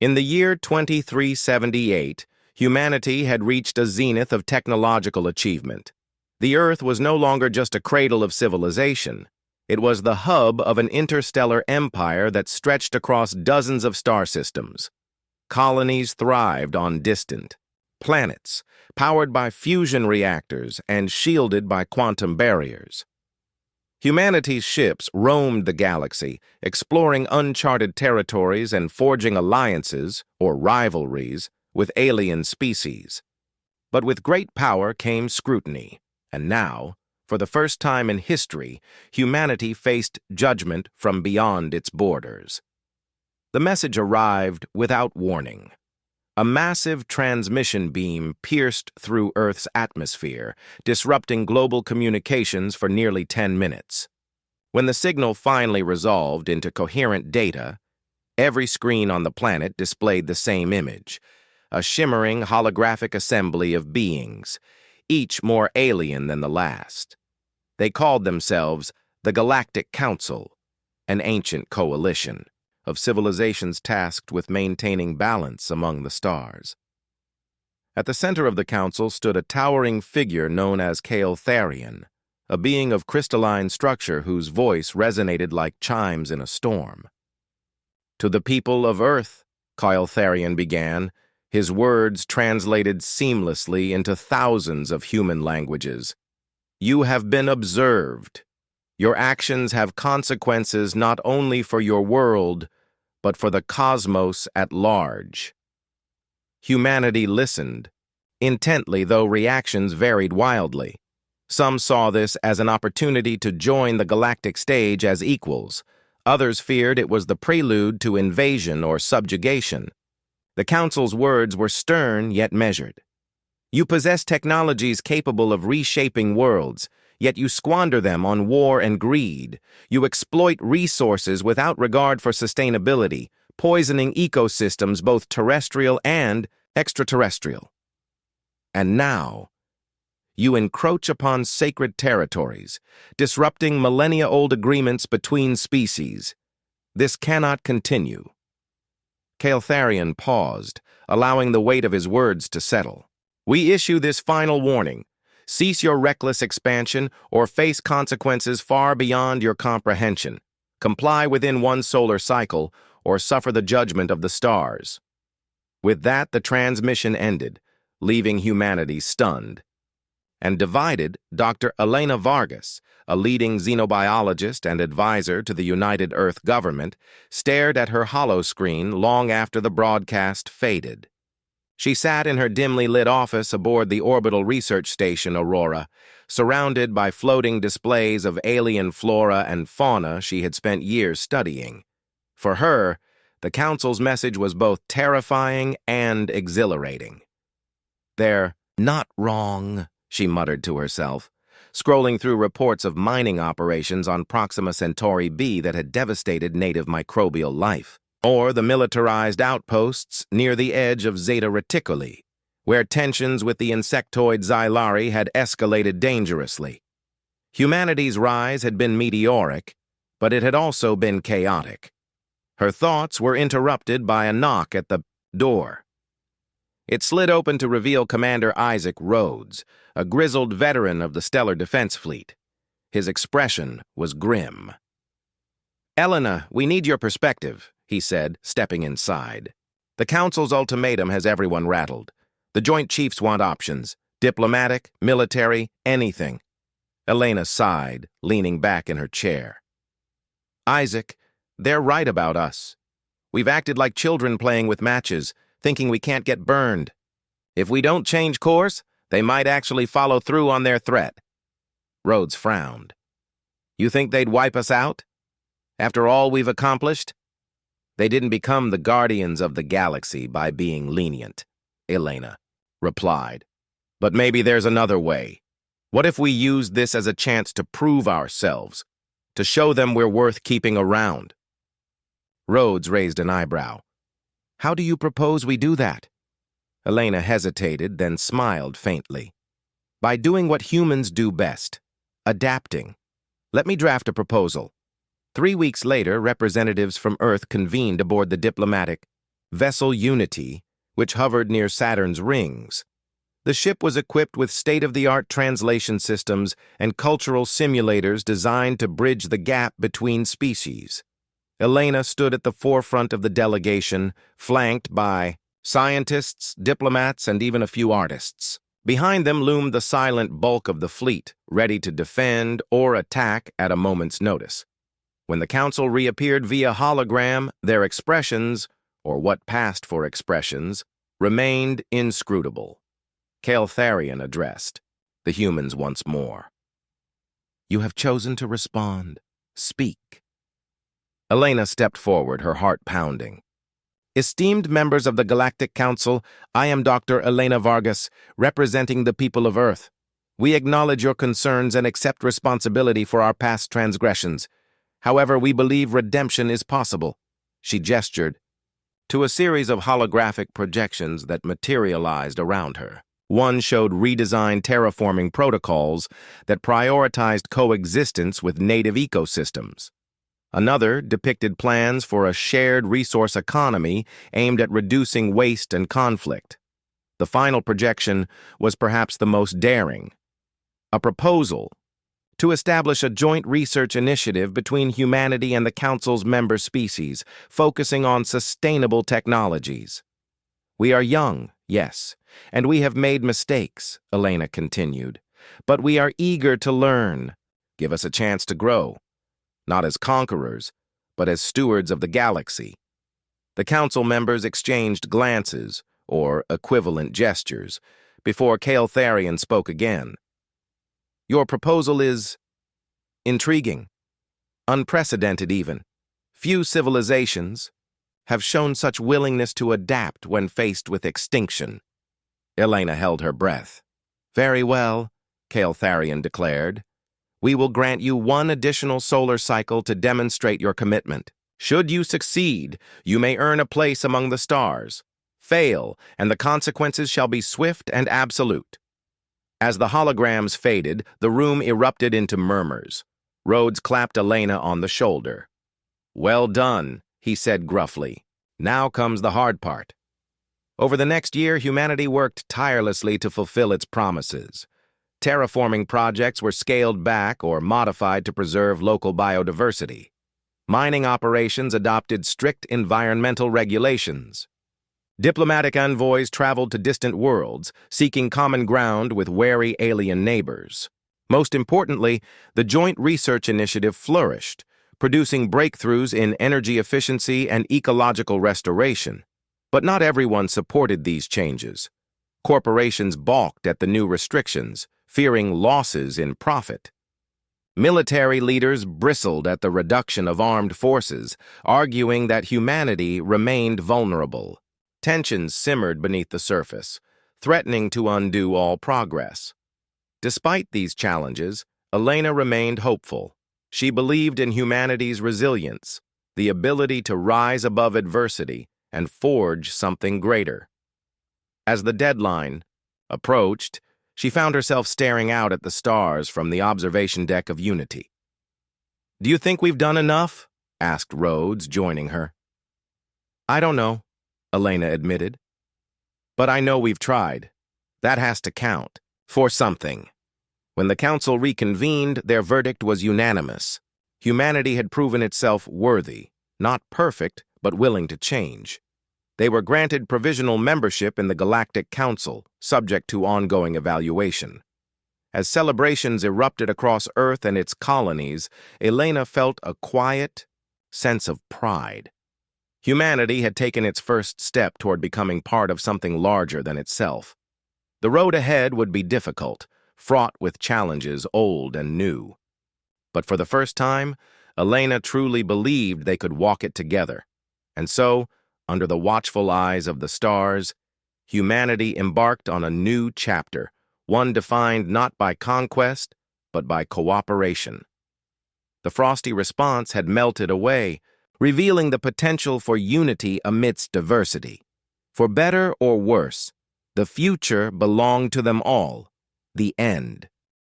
In the year 2378, humanity had reached a zenith of technological achievement. The Earth was no longer just a cradle of civilization. It was the hub of an interstellar empire that stretched across dozens of star systems. Colonies thrived on distant planets, powered by fusion reactors and shielded by quantum barriers. Humanity's ships roamed the galaxy, exploring uncharted territories and forging alliances, or rivalries, with alien species. But with great power came scrutiny, and now, for the first time in history, humanity faced judgment from beyond its borders. The message arrived without warning. A massive transmission beam pierced through Earth's atmosphere, disrupting global communications for nearly 10 minutes. When the signal finally resolved into coherent data, every screen on the planet displayed the same image, a shimmering holographic assembly of beings, each more alien than the last. They called themselves the Galactic Council, an ancient coalition of civilizations tasked with maintaining balance among the stars. At the center of the council stood a towering figure known as Kael'tharian, a being of crystalline structure whose voice resonated like chimes in a storm. "To the people of Earth," Kael'tharian began, his words translated seamlessly into thousands of human languages. "You have been observed. Your actions have consequences not only for your world, but for the cosmos at large." Humanity listened, intently, though reactions varied wildly. Some saw this as an opportunity to join the galactic stage as equals. Others feared it was the prelude to invasion or subjugation. The Council's words were stern yet measured. "You possess technologies capable of reshaping worlds, yet you squander them on war and greed. You exploit resources without regard for sustainability, poisoning ecosystems both terrestrial and extraterrestrial. And now, you encroach upon sacred territories, disrupting millennia-old agreements between species. This cannot continue." Kael'tharian paused, allowing the weight of his words to settle. "We issue this final warning. Cease your reckless expansion or face consequences far beyond your comprehension. Comply within one solar cycle or suffer the judgment of the stars." With that, the transmission ended, leaving humanity stunned. And divided, Dr. Elena Vargas, a leading xenobiologist and advisor to the United Earth government, stared at her holoscreen long after the broadcast faded. She sat in her dimly lit office aboard the orbital research station Aurora, surrounded by floating displays of alien flora and fauna she had spent years studying. For her, the Council's message was both terrifying and exhilarating. "They're not wrong," she muttered to herself, scrolling through reports of mining operations on Proxima Centauri B that had devastated native microbial life, or the militarized outposts near the edge of Zeta Reticuli, where tensions with the insectoid Xylari had escalated dangerously. Humanity's rise had been meteoric, but it had also been chaotic. Her thoughts were interrupted by a knock at the door. It slid open to reveal Commander Isaac Rhodes, a grizzled veteran of the Stellar Defense Fleet. His expression was grim. "Elena, we need your perspective," he said, stepping inside. "The Council's ultimatum has everyone rattled. The Joint Chiefs want options. Diplomatic, military, anything." Elena sighed, leaning back in her chair. "Isaac, they're right about us. We've acted like children playing with matches, thinking we can't get burned. If we don't change course, they might actually follow through on their threat." Rhodes frowned. "You think they'd wipe us out? After all we've accomplished?" "They didn't become the guardians of the galaxy by being lenient," Elena replied. "But maybe there's another way. What if we use this as a chance to prove ourselves, to show them we're worth keeping around?" Rhodes raised an eyebrow. "How do you propose we do that?" Elena hesitated, then smiled faintly. "By doing what humans do best, adapting. Let me draft a proposal." 3 weeks later, representatives from Earth convened aboard the diplomatic vessel Unity, which hovered near Saturn's rings. The ship was equipped with state-of-the-art translation systems and cultural simulators designed to bridge the gap between species. Elena stood at the forefront of the delegation, flanked by scientists, diplomats, and even a few artists. Behind them loomed the silent bulk of the fleet, ready to defend or attack at a moment's notice. When the Council reappeared via hologram, their expressions, or what passed for expressions, remained inscrutable. Caltharion addressed the humans once more. "You have chosen to respond. Speak." Elena stepped forward, her heart pounding. "Esteemed members of the Galactic Council, I am Dr. Elena Vargas, representing the people of Earth. We acknowledge your concerns and accept responsibility for our past transgressions. However, we believe redemption is possible." She gestured to a series of holographic projections that materialized around her. One showed redesigned terraforming protocols that prioritized coexistence with native ecosystems. Another depicted plans for a shared resource economy aimed at reducing waste and conflict. The final projection was perhaps the most daring. A proposal to establish a joint research initiative between humanity and the Council's member species, focusing on sustainable technologies. "We are young, yes, and we have made mistakes," Elena continued. "But we are eager to learn. Give us a chance to grow. Not as conquerors, but as stewards of the galaxy." The Council members exchanged glances, or equivalent gestures, before Caltharion spoke again. "Your proposal is intriguing, unprecedented even. Few civilizations have shown such willingness to adapt when faced with extinction." Elena held her breath. "Very well," Caltharion declared. "We will grant you one additional solar cycle to demonstrate your commitment. Should you succeed, you may earn a place among the stars. Fail, and the consequences shall be swift and absolute." As the holograms faded, the room erupted into murmurs. Rhodes clapped Elena on the shoulder. "Well done," he said gruffly. "Now comes the hard part." Over the next year, humanity worked tirelessly to fulfill its promises. Terraforming projects were scaled back or modified to preserve local biodiversity. Mining operations adopted strict environmental regulations. Diplomatic envoys traveled to distant worlds, seeking common ground with wary alien neighbors. Most importantly, the Joint Research Initiative flourished, producing breakthroughs in energy efficiency and ecological restoration. But not everyone supported these changes. Corporations balked at the new restrictions, fearing losses in profit. Military leaders bristled at the reduction of armed forces, arguing that humanity remained vulnerable. Tensions simmered beneath the surface, threatening to undo all progress. Despite these challenges, Elena remained hopeful. She believed in humanity's resilience, the ability to rise above adversity and forge something greater. As the deadline approached, she found herself staring out at the stars from the observation deck of Unity. "Do you think we've done enough?" asked Rhodes, joining her. "I don't know," Elena admitted. "But I know we've tried. That has to count for something." When the Council reconvened, their verdict was unanimous. Humanity had proven itself worthy, not perfect, but willing to change. They were granted provisional membership in the Galactic Council, subject to ongoing evaluation. As celebrations erupted across Earth and its colonies, Elena felt a quiet sense of pride. Humanity had taken its first step toward becoming part of something larger than itself. The road ahead would be difficult, fraught with challenges old and new. But for the first time, Elena truly believed they could walk it together. And so, under the watchful eyes of the stars, humanity embarked on a new chapter, one defined not by conquest, but by cooperation. The Frosty response had melted away, revealing the potential for unity amidst diversity. For better or worse, the future belonged to them all. The end.